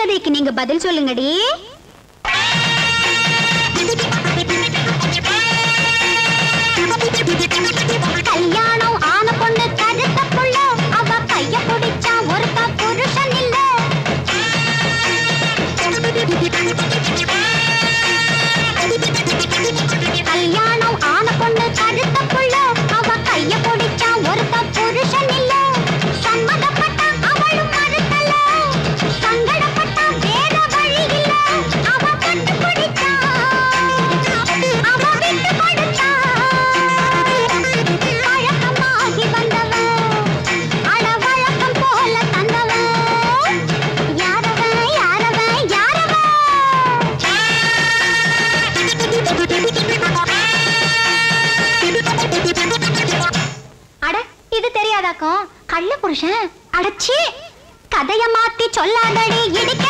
மரியாதைக்கு நீங்க பதில் சொல்லுங்கடி. கல்யாணம் ஆன பொண்ணு கருத்த புள்ள, அவ கைய பிடிச்சா ஒருத்தா புருஷன் இல்ல. கல்யாணம் ஆன பொண்ணு கருத்த புள்ள, அவ கைய பிடிச்சா ஒருத்தா புருஷன் இல்ல. சம்மதப்பட்டா அவளும் மறுத்தல, சங்கடப்பட்டா வேற வழி இல்ல. அவ கட்டு பிடிச்சா, அவ விட்டு கொடுத்தா. பழக்கமாகி வந்தவ, அட வழக்கம் போல தந்தவ. யாரவ யாரவ யாரவ? அட இது தெரியாதாக்கும்? கள்ள புருஷன். அடச்சி, கதைய மாத்தி சொல்லாதடி, இடிக்க